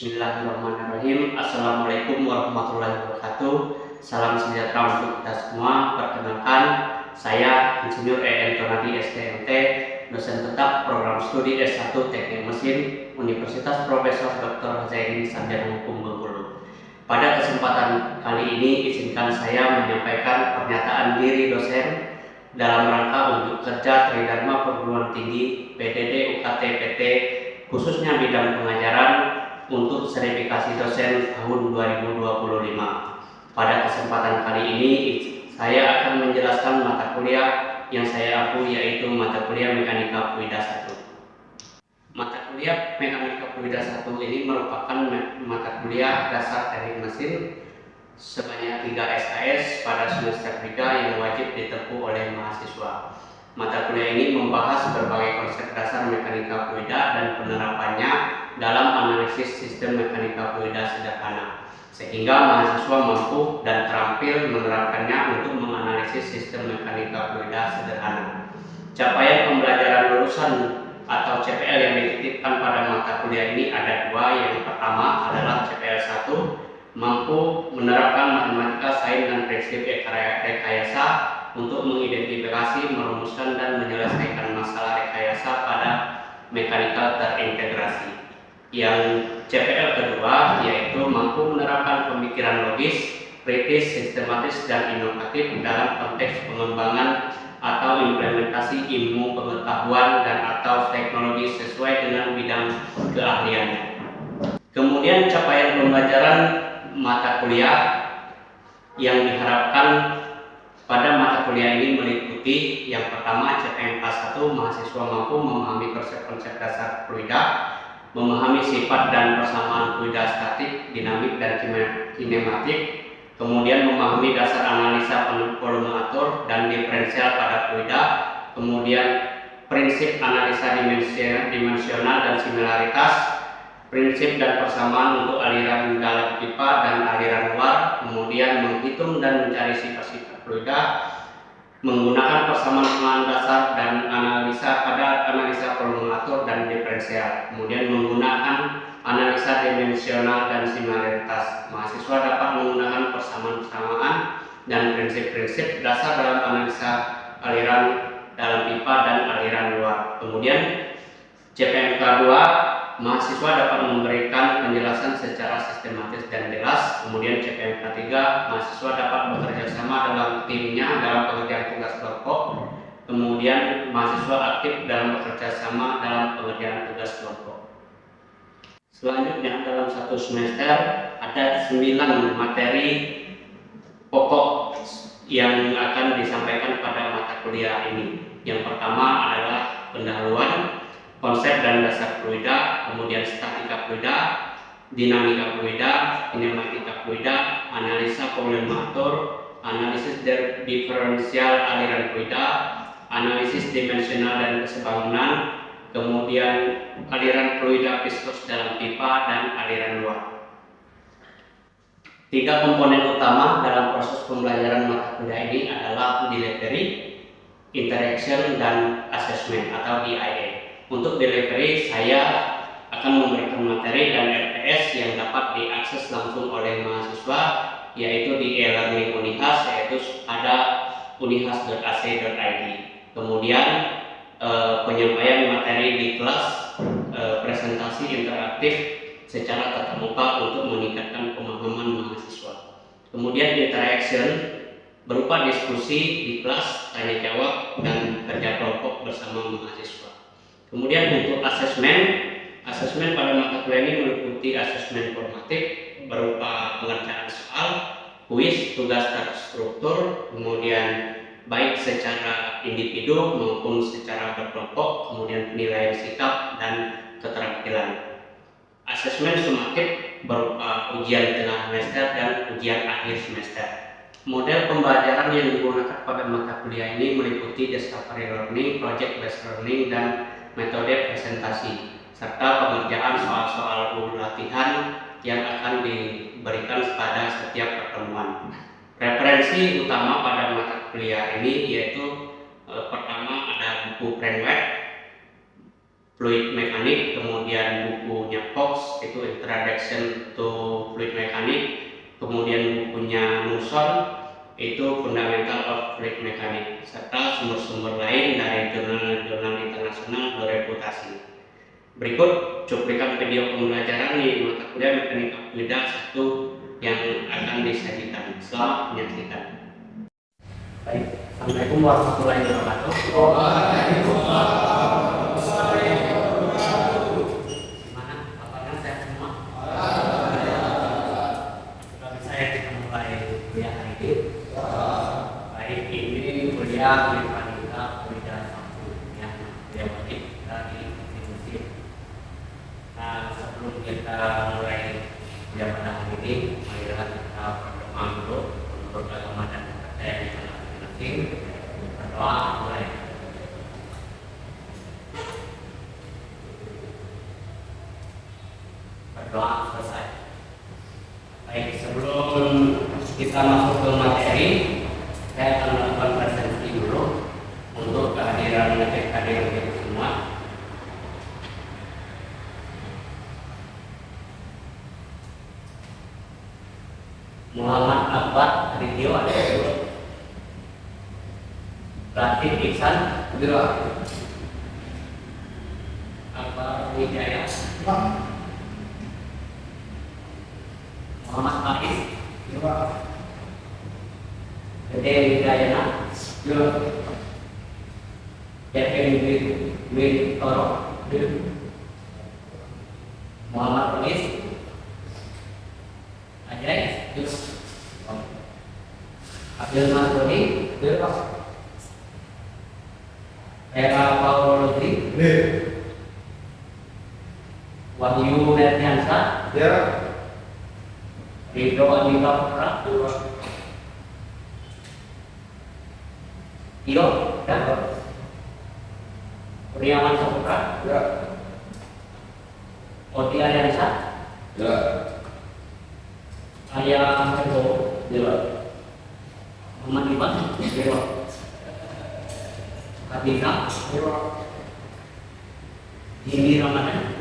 Bismillahirrahmanirrahim. Assalamualaikum warahmatullahi wabarakatuh. Salam sejahtera untuk kita semua. Perkenalkan, saya Insinyur EN Tonadi STMT, dosen tetap program studi S1 Teknik Mesin Universitas Profesor Dr. Zaini Sarjana Hukum Bengkulu. Pada kesempatan kali ini, izinkan saya menyampaikan pernyataan diri dosen dalam rangka untuk kerja Tridharma Perguruan Tinggi PDD UKT PT, khususnya bidang pengajaran untuk sertifikasi dosen tahun 2025. Pada kesempatan kali ini, saya akan menjelaskan mata kuliah yang saya ampu, yaitu mata kuliah Mekanika Fluida 1. Mata kuliah Mekanika Fluida 1 ini merupakan mata kuliah dasar teknik mesin sebanyak 3 SKS pada semester 3 yang wajib ditempuh oleh mahasiswa. Mata kuliah ini membahas berbagai konsep dasar mekanika fluida dan penerapannya dalam analisis sistem mekanika fluida sederhana, sehingga mahasiswa mampu dan terampil menerapkannya untuk menganalisis sistem mekanika fluida sederhana. Capaian pembelajaran lulusan atau CPL yang dititipkan pada mata kuliah ini ada 2. Yang pertama adalah CPL 1, mampu menerapkan matematika, sains, dan prinsip rekayasa untuk mengidentifikasi, merumuskan, dan menyelesaikan masalah rekayasa pada mekanikal terintegrasi. Yang CPL kedua yaitu mampu menerapkan pemikiran logis, kritis, sistematis, dan inovatif dalam konteks pengembangan atau implementasi ilmu pengetahuan dan atau teknologi sesuai dengan bidang keahliannya. Kemudian capaian pembelajaran mata kuliah yang diharapkan pada mata kuliah ini meliputi yang pertama CPM kelas 1, mahasiswa mampu memahami konsep-konsep dasar fluida, memahami sifat dan persamaan fluida statik, dinamik, dan kinematik, kemudian memahami dasar analisa volume atur dan diferensial pada fluida, kemudian prinsip analisa dimensional dan similaritas, prinsip dan persamaan untuk aliran dalam pipa dan aliran luar, kemudian menghitung dan mencari sifat-sifat fluida, menggunakan persamaan dasar dan analisa pada analisa volume atur dan diferensial, kemudian menggunakan analisa dimensional dan similaritas. Mahasiswa dapat menggunakan persamaan-persamaan dan prinsip-prinsip dasar dalam analisa aliran dalam pipa dan aliran luar. Kemudian CPM K2, mahasiswa dapat memberikan penjelasan secara sistematis dan jelas. Kemudian CPM K3, mahasiswa dapat bekerja sama dalam timnya dalam pengerjaan tugas kelompok. Kemudian mahasiswa aktif dalam bekerja sama dalam pengerjaan tugas kelompok. Selanjutnya, dalam satu semester ada 9 materi pokok yang akan disampaikan pada mata kuliah ini. Yang pertama adalah pendahuluan, konsep dan dasar fluida, kemudian statika fluida, dinamika fluida, kinematika fluida, analisa volume atur, analisis diferensial aliran fluida, analisis dimensional dan kesebangunan, kemudian aliran fluida viskus dalam pipa, dan aliran luar. 3 komponen utama dalam proses pembelajaran mata kuliah ini adalah delivery, interaction, dan assessment atau DIA. Untuk delivery, saya akan memberikan materi dan RPS yang dapat diakses langsung oleh mahasiswa, yaitu di e-learning Unihas, yaitu ada unihas.ac.id. Kemudian penyampaian materi di kelas, presentasi interaktif secara tatap muka untuk meningkatkan pemahaman mahasiswa. Kemudian interaction berupa diskusi di kelas, tanya jawab, dan kerja kelompok bersama mahasiswa. Kemudian untuk asesmen pada mata kuliah ini meliputi asesmen formatif berupa pengerjaan soal, kuis, tugas terstruktur, kemudian baik secara individu maupun secara berkelompok, kemudian penilaian sikap dan keterampilan. Asesmen sumatif berupa ujian tengah semester dan ujian akhir semester. Model pembelajaran yang digunakan pada mata kuliah ini meliputi discovery learning, project based learning, dan metode presentasi, serta pengerjaan soal-soal latihan yang akan diberikan pada setiap pertemuan. Referensi utama pada mata kuliah ini yaitu pertama ada buku framework fluid mekanik, kemudian bukunya bukunya Fox itu Introduction to Fluid Mechanics, kemudian bukunya Muson itu Fundamental of Fluid Mechanics, serta sumber-sumber lain dari jurnal-jurnal internasional bereputasi. Berikut cuplikan video pembelajaran di mata kuliah Mekanika Fluida 1 yang akan disajikan. Selamat menyaksikan. Baik, Assalamualaikum warahmatullahi wabarakatuh. Gimana? Kabarnya sehat semua? Sudah bisa ya kita mulai kuliah hari ini? Baik, ini kuliah Mekanika Fluida 1 ya, kuliah wajib dari institusi. Nah, sebelum kita mulai kuliah pada hari ini, marilah kita berdoa dulu menurut agama dan kepercayaan masing-masing. Berdoa mulai. Berdoa selesai. Baik, sebelum kita masuk ke materi, saya akan melakukan presentasi dulu untuk kehadiran adik-adik kita semua. Muhammad Akbar Ridho ada dulu. Latif Iksan Akbar Wijaya, Muhammad Faiz Gede Widayana, Kevin Wintoro, Muhammad Ruiz Ajay, Abdul Masudi, Era Paulodri, Wahyu Nerdiansa, Ridho Andika Putra, Tio, Kurniawan Saputra, Oti Aliansa, Ayah Hebo, Muhammad Iban, Kabita, Jimmy Ramadan,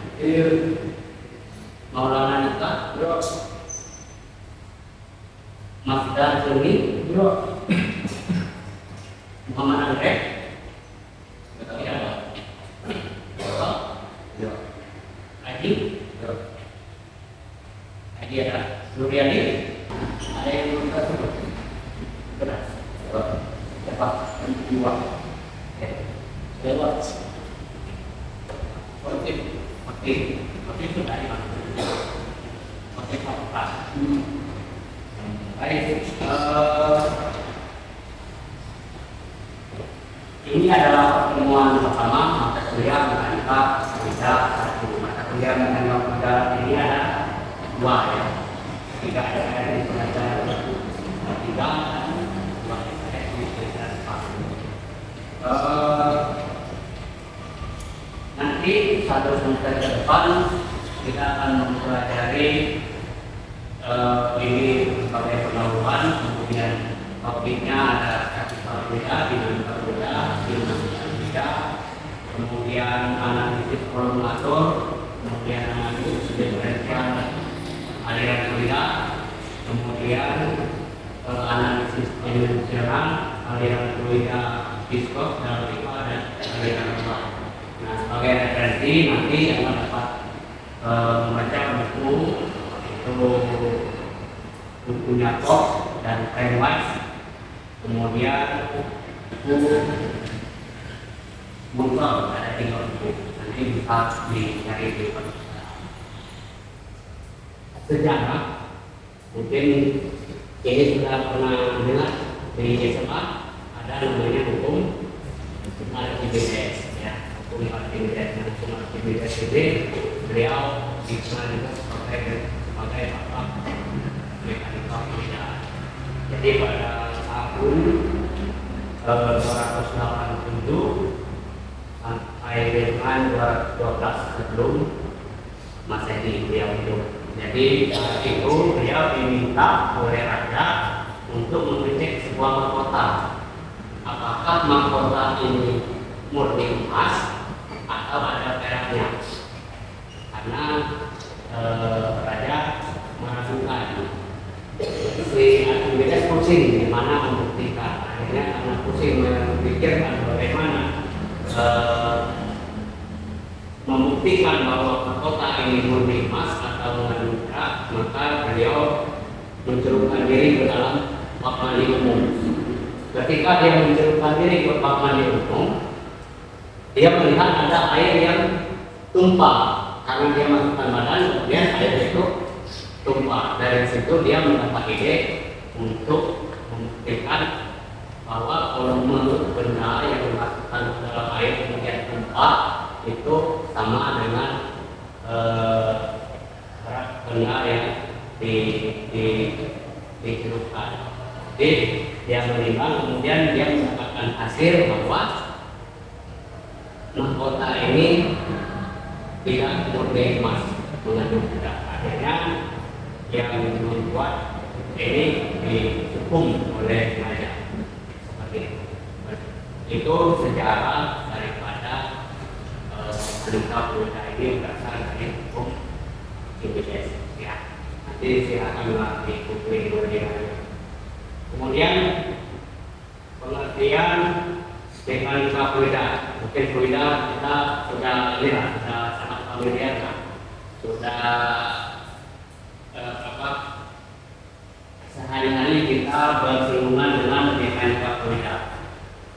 Maulana Nika, Mafda Juni, Muhammad Andre, Adi ada, Suryani, ada yang belum kita sebut, benar, siapa? Dua, lewat, motif itu dari mana? Motif apa? Baik, ini adalah pertemuan pertama mata kuliah Mekanika Fluida 1. Mata kuliah Mekanika Fluida ini ada dua ya. Tiga ada di pelajaran tiga dan dua di pelajaran 4. Nanti satu semester ke depan kita akan mempelajari ini sebagai pendahuluan, kemudian topiknya ada capital fluida, dinamika fluida, dinamika fluida, kemudian analisis formulator, kemudian analisis diferensial aliran fluida, kemudian analisis dimensional aliran fluida viskos dan pipa dan aliran pipa. Nah, sebagai referensi nanti akan dapat membaca buku itu bukunya Fox dan Framework, kemudian buku Muson ada 3 buku, nanti bisa dicari di perpustakaan. Sejarah mungkin ini sudah pernah dengar di SMA ada namanya hukum Archimedes ya, hukum Archimedes. Hukum Archimedes ini beliau dikenal juga sebagai pakar mekanika fluida. Jadi pada tahun 287 sampai dengan 212 sebelum Masehi beliau hidup. Jadi saat itu beliau diminta oleh raja untuk mengecek sebuah mahkota. Apakah mahkota ini murni emas atau ada peraknya? karena raja meragukan. Si Archimedes pusing gimana membuktikan. Akhirnya karena pusing memikirkan bagaimana membuktikan bahwa kota ini murni emas atau mengandung perak, maka beliau mencelupkan diri ke dalam bak mandi umum. Ketika dia mencelupkan diri ke bak mandi umum, dia melihat ada air yang tumpah karena dia masukkan badan, kemudian air itu tumpah. Dari situ dia mendapat ide untuk membuktikan bahwa volume benda yang dimasukkan ke dalam air kemudian tumpah itu sama dengan berat benda yang dicelupkan. Jadi dia menimbang, kemudian dia mendapatkan hasil bahwa mahkota ini tidak murni emas, mengandung perak. Akhirnya yang membuat ini dihukum oleh raja seperti itu. Itu sejarah daripada wanita pemuda ini berasal dari hukum Archimedes. Ya, nanti silakan mengerti buku ini lebih lanjut. Kemudian pengertian mekanika fluida. Mungkin fluida kita sudah lihat, sudah sangat familiar, sudah sehari-hari kita bersinggungan dengan mekanika fluida.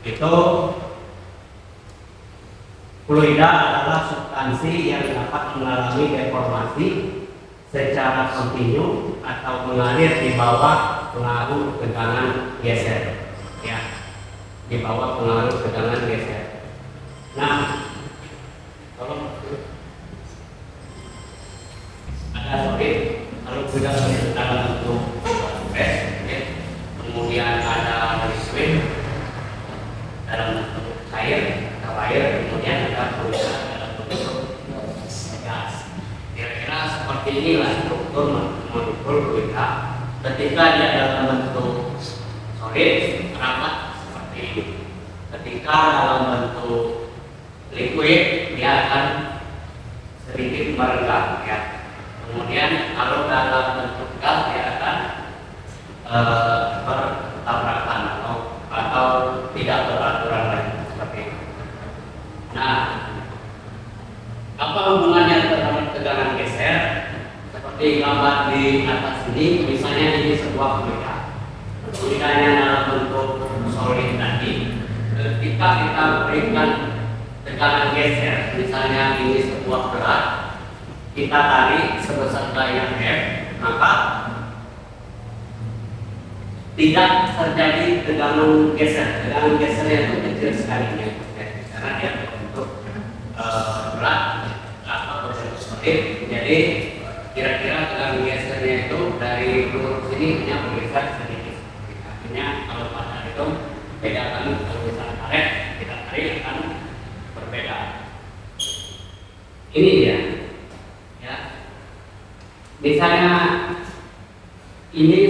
Itu fluida adalah substansi yang dapat mengalami deformasi secara kontinu atau mengalir di bawah pengaruh tegangan geser. Ya, di bawah pengaruh tegangan geser. Nah, kalau ada solid, kalau sudah dalam bentuk es, ya, kemudian ada liquid dalam bentuk cair atau air, kemudian ada fluida dalam bentuk gas. Kira-kira seperti inilah struktur molekul fluida. Ketika dia dalam bentuk solid, rapat seperti ini. Ketika dalam bentuk liquid, dia akan sedikit merenggang, ya. Kemudian kalau dalam bentuk gas, dia akan bertabrakan atau tidak beraturan lagi seperti itu. Nah, apa hubungannya dengan tegangan geser? Seperti gambar di atas ini, misalnya ini sebuah fluida. Fluidanya dalam bentuk solid tadi. Ketika kita berikan tegangan geser, misalnya ini sebuah berat, kita tarik sebesar daya F, maka tidak terjadi tegangan geser. Tegangan gesernya itu kecil sekali, ya, karena dia berbentuk berat atau berbentuk solid. Jadi kira-kira tegangan gesernya itu dari lurus sini hanya bergeser sedikit. Artinya kalau pada itu beda kan, kalau misalnya tarik, kita tarik akan berbeda. Ini dia, ya. Misalnya ini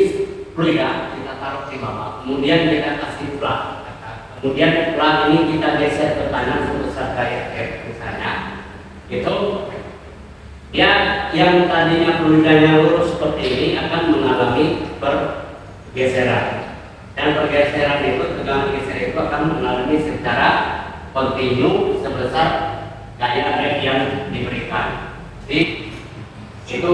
fluida kita taruh di bawah, kemudian kita kasih plug, kemudian plug ini kita geser ke kanan sebesar daya F, misalnya, itu ya yang tadinya fluidanya lurus seperti ini akan mengalami pergeseran, dan pergeseran itu, tegangan geser itu akan mengalami secara kontinu sebesar daya F yang diberikan. Jadi itu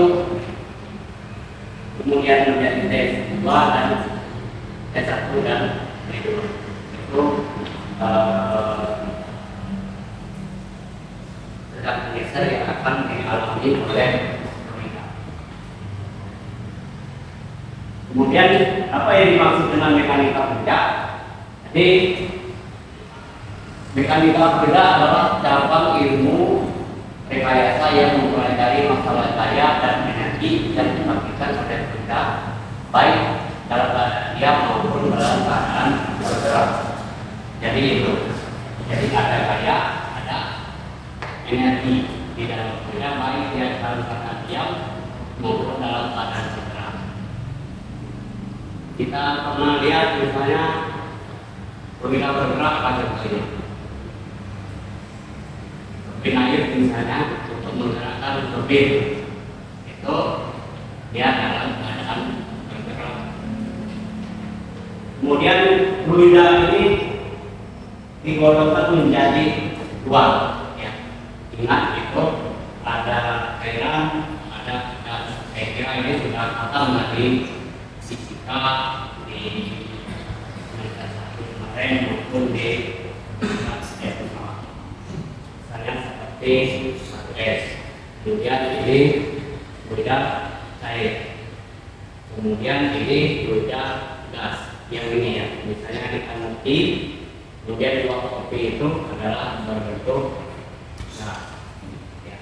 kemudian menjadi T2 dan T1 dan T2 itu tegangan geser yang akan dialami oleh fluida. Kemudian apa yang dimaksud dengan mekanika fluida? Jadi mekanika fluida adalah cabang ilmu rekayasa yang mempelajari masalah daya dan energi yang dibangkitkan oleh fluida, baik dalam keadaan diam maupun dalam keadaan bergerak. Jadi itu, jadi ada daya, ada energi di dalam fluida, baik dia dalam keadaan diam maupun dalam keadaan bergerak. Kita pernah lihat misalnya fluida bergerak pada begini. Air misalnya untuk menggerakkan turbin itu dia dalam keadaan bergerak. Kemudian fluida ini digolongkan menjadi dua, ya. Ingat itu ada cairan, ada gas. Saya kira ini sudah khatam dari fisika di semester 1 kemarin maupun di SMA. Misalnya seperti es, kemudian ini fluida cair, kemudian ini fluida gas. Yang ini ya, misalnya kita ngerti, kemudian uap kopi itu adalah berbentuk gas. Ya.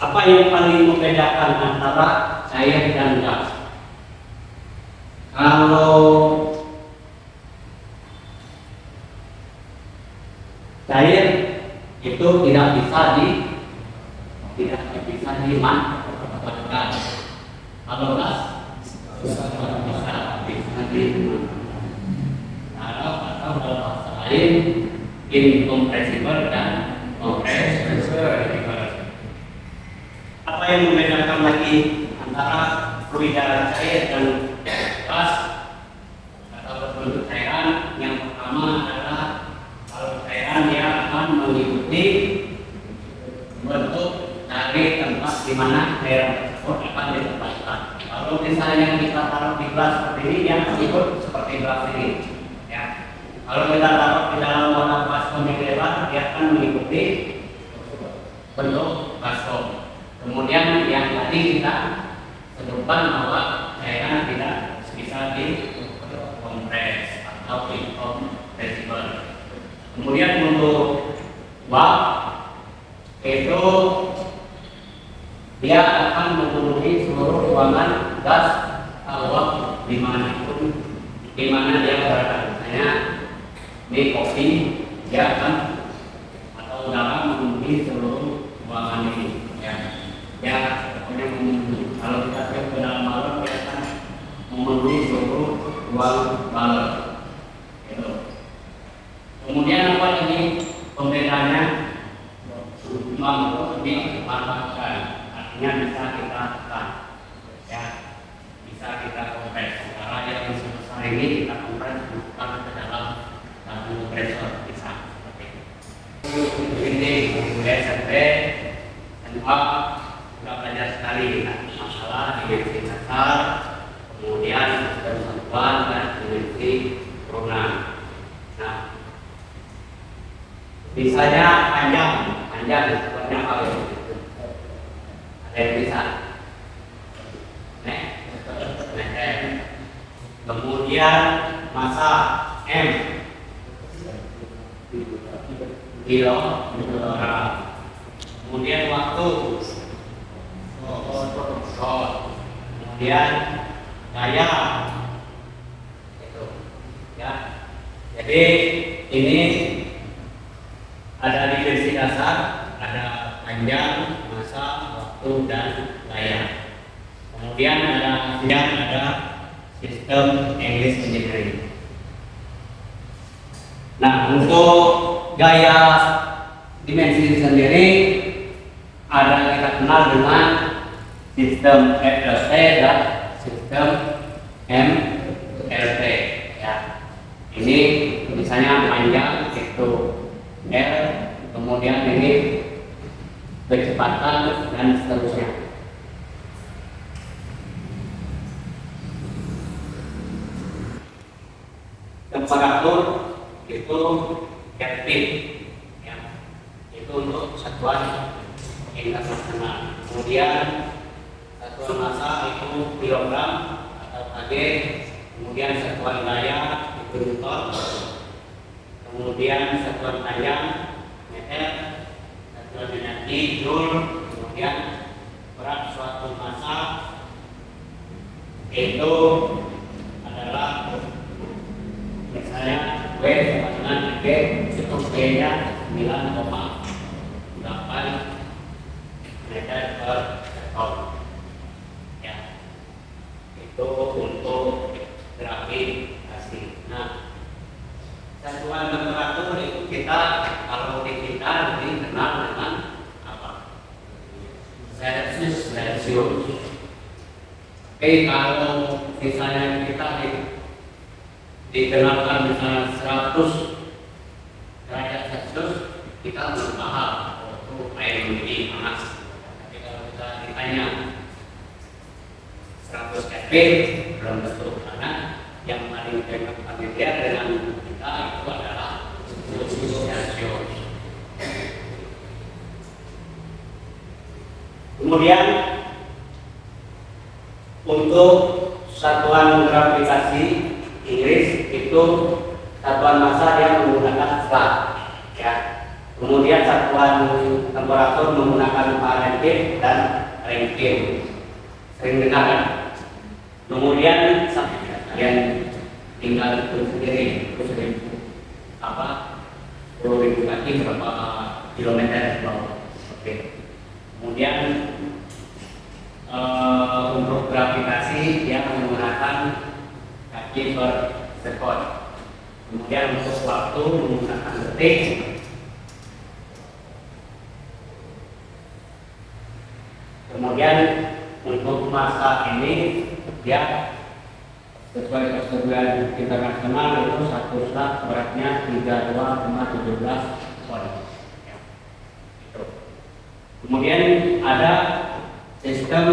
Apa yang paling membedakan antara cair dan gas? Kalau cair itu tidak bisa dimanfaatkan. Kalau gas bisa atau dalam bahasa lain incompressible dan compressible. Apa yang membedakan lagi antara fluida cair dan gas atau berbentuk cairan? Yang pertama adalah kalau cairan dia akan mengikuti bentuk dari tempat di mana cairan tersebut akan ditempatkan. Kalau misalnya kita taruh di gelas seperti ini, dia ikut seperti gelas ini. Ya. Kalau kita taruh di dalam wadah baskom yang lebar, dia akan mengikuti bentuk baskom. Kemudian yang tadi kita sebutkan bahwa cairan tidak bisa dikompres atau incompressible. Kemudian untuk uap itu dia akan memenuhi seluruh ruangan gas atau dimanapun di mana dia berada. Misalnya di kopi dia akan atau dalam memenuhi seluruh ruangan ini. Ya pokoknya memenuhi. Kalau kita lihat ke dalam balon dia akan memenuhi seluruh ruang balon. Gitu. Kemudian apa ini pembedanya? Mampu dimanfaatkan. Artinya bisa kita tekan, ya, bisa kita kompres. Karena yang sebesar ini kita kompres bukan ke dalam kompresor, bisa seperti ini. Ini SMP SMA sudah belajar sekali masalah dimensi dasar, kemudian sistem satuan dan dimensi turunan. Nah, misalnya panjang sebenarnya apa ya? Ada yang bisa kemudian masa M kilogram, kemudian waktu kemudian daya itu ya. Jadi ini ada dimensi dasar, ada panjang, masa, waktu, dan daya. Kemudian ada sistem English Engineering. Nah, untuk gaya dimensi sendiri ada kita kenal dengan sistem FLT dan sistem MLT. Ya, ini misalnya panjang itu L, kemudian ini kecepatan dan seterusnya. Temperatur itu Kelvin, ya, itu untuk satuan internasional. Kemudian satuan massa itu kilogram atau kg, kemudian satuan daya itu newton, kemudian satuan panjang meter, satuan energi joule, kemudian berat suatu massa itu adalah misalnya W sama dengan G, itu G-nya 9,8 meter per sekon. Ya, itu untuk gravitasi. Nah, satuan temperatur itu kita kalau di kita lebih kenal dengan apa? Celsius. Oke, kalau misalnya kita diterapkan misalnya 100 derajat Celcius, kita belum paham itu air mendidih panas. Tapi kalau kita ditanya 100 Kelvin, belum tentu, karena yang paling familiar dengan kita itu adalah Celsius. Kemudian untuk satuan gravitasi Inggris itu satuan massa dia menggunakan Flat, ya. Kemudian satuan temperatur menggunakan Fahrenheit dan Kelvin. Sering dengar kan? Kemudian kalian tinggal hitung sendiri, terus apa 10.000 kaki berapa kilometer bawah. Oke. Kemudian untuk gravitasi dia menggunakan kaki per sekon. Kemudian untuk waktu menggunakan detik. Kemudian untuk massa ini dia sesuai persetujuan internasional itu satu sak beratnya 32,17 ton. Kemudian ada sistem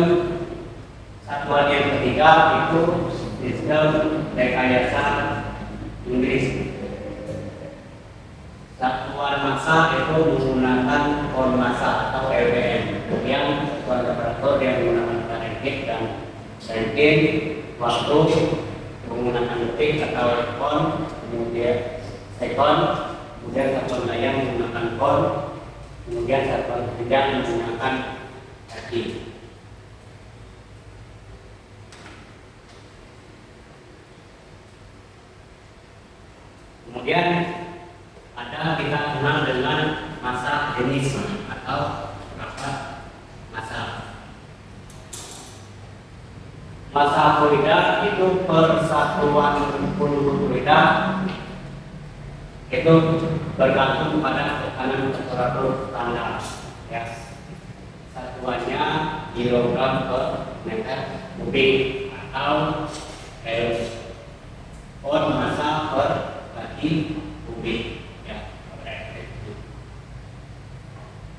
satuan yang ketiga itu sistem rekayasa Inggris. Satuan massa itu menggunakan ton massa atau ppm. Kemudian satuan temperatur yang menggunakan Fahrenheit dan Kelvin, waktu menggunakan detik atau kon, kemudian sekon, kemudian satuan daya menggunakan kon, kemudian satuan ketiga menggunakan kaki. Kemudian ada kita kenal dengan massa jenis atau perangkat massa. Massa fluida itu persatuan fluida itu bergantung pada tekanan temperatur standar, ya. Satuannya kilogram per meter kubik atau ton massa per kaki kubik, ya.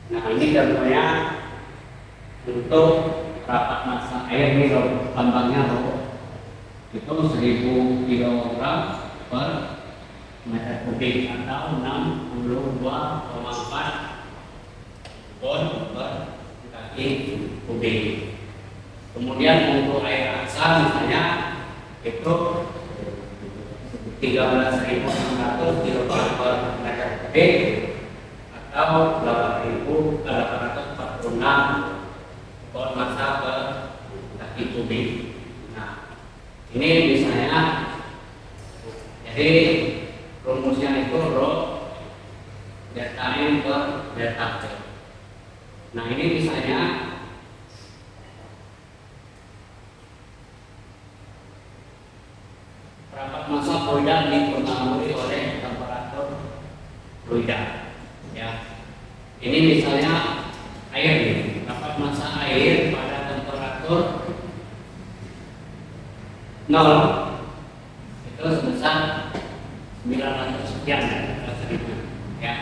Nah, ini contohnya untuk rapat massa air ini lambangnya itu 1000 kg per meter kubik atau 62,4 ton per kaki kubik. Kemudian untuk air asam misalnya itu 13.600 kg per meter kubik atau 8.846 ton massa per kaki kubik. Nah, ini misalnya, jadi rumusnya itu rho delta M per delta T. Nah, ini misalnya rapat massa fluida dipengaruhi oleh temperatur fluida, ya. Ini misalnya air nih. Rapat massa air pada temperatur 0 itu sebesar 900 sekian, ya.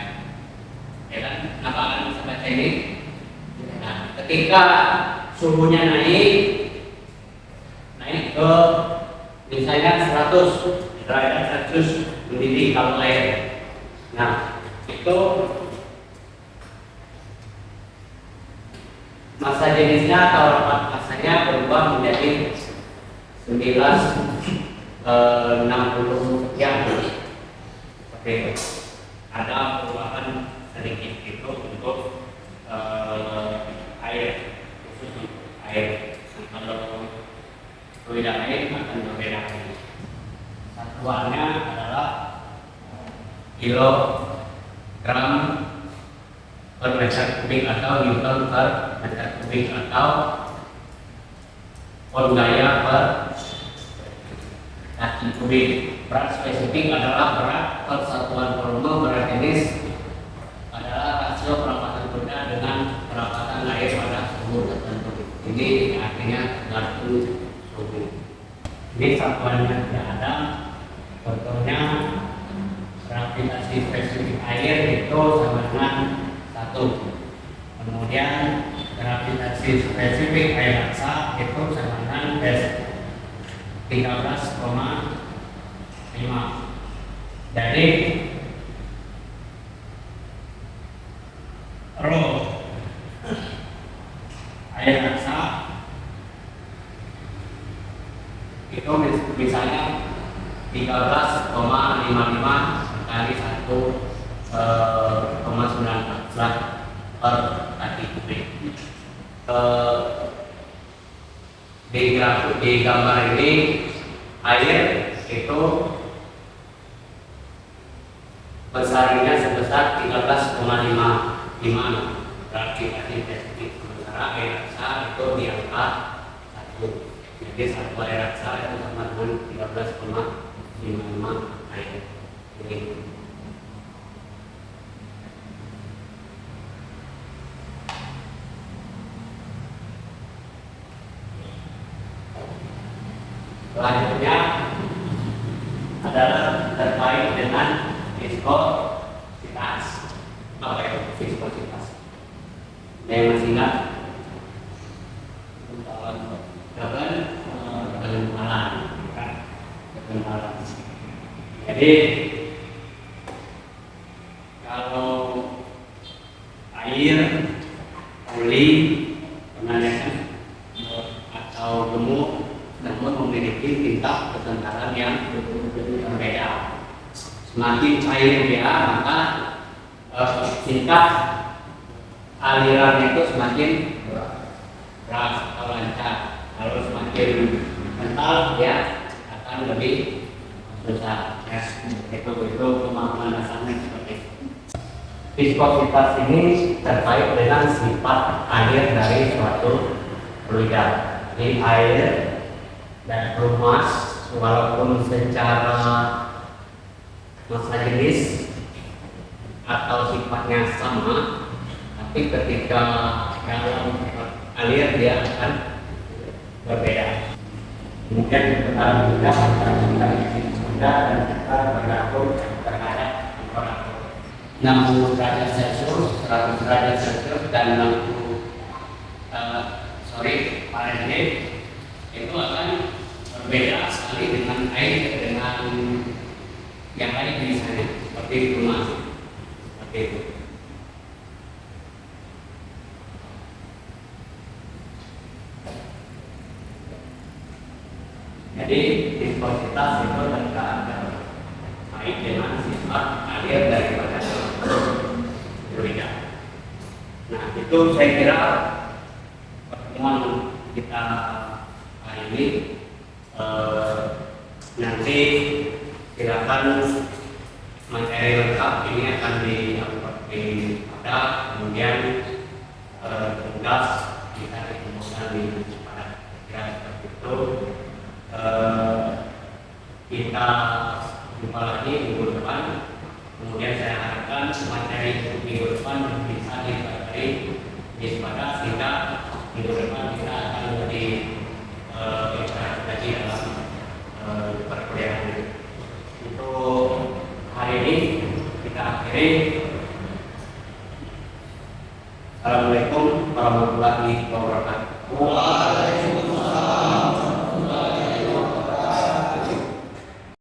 Ya kan? Apa kalian bisa baca ini? Nah, ketika suhunya naik ke misalnya 100 derajat Celcius mendidih kalau air. Nah, itu massa jenisnya atau rapat massanya berubah menjadi 960 sekian. Oke, ada perubahan sedikit itu untuk air, khusus air. Kalau fluida air akan berbeda. Satuannya adalah kilogram per meter kubik atau newton per meter kubik atau ton daya per kaki kubik. Berat spesifik adalah berat per satuan volume. Berat jenis adalah rasio perapatan fluida dengan perapatan air pada suhu Ini artinya tergantung suhu. Ini satuannya tidak ada. Contohnya gravitasi spesifik air itu sama dengan 1. Kemudian gravitasi spesifik air raksa itu sama dengan 13,5. Dari rho air raksa itu misalnya 13,55 kali 1,9 per kaki kubik. Di gambar ini air itu besarnya sebesar 13,5 berarti spesifik, sementara air raksa itu di angka 1. Jadi 1 air raksa itu sama dengan 13,55 air ini. Selanjutnya adalah terkait dengan viskositas. Apa itu viskositas? Ada yang masih ingat? Kekenalan. Jadi kalau air, oli, pengalian atau gemuk memiliki tingkat kekendalan yang berbeda. Semakin cair dia, maka tingkat aliran itu semakin keras atau lancar. Kalau semakin kental, dia akan lebih susah. Ya, itu pemahaman dasarnya seperti itu. Viskositas ini terkait dengan sifat air dari suatu fluida. Jadi air dan rumas walaupun secara massa jenis atau sifatnya sama, tapi ketika dalam alir dia akan berbeda. Kemudian kita juga dan kita bergantung terhadap temperatur 60 derajat Celcius, 100 derajat Celcius dan 60 Fahrenheit itu akan berbeda sekali dengan air dengan yang lain misalnya seperti rumah seperti itu. Jadi viskositas itu terkait dengan sifat air daripada fluida. Nah, itu saya kira pertemuan kita hari ini. Nanti silakan materi lengkap ini akan di-upload di pada, kemudian tugas kita ditemukan di pada kira seperti itu. Kita jumpa lagi minggu depan. Kemudian saya harapkan materi minggu depan bisa dipelajari di pada, sehingga minggu depan kita akan lebih lagi dalam perkuliahan ini. Untuk hari ini kita akhiri. Assalamualaikum warahmatullahi wabarakatuh.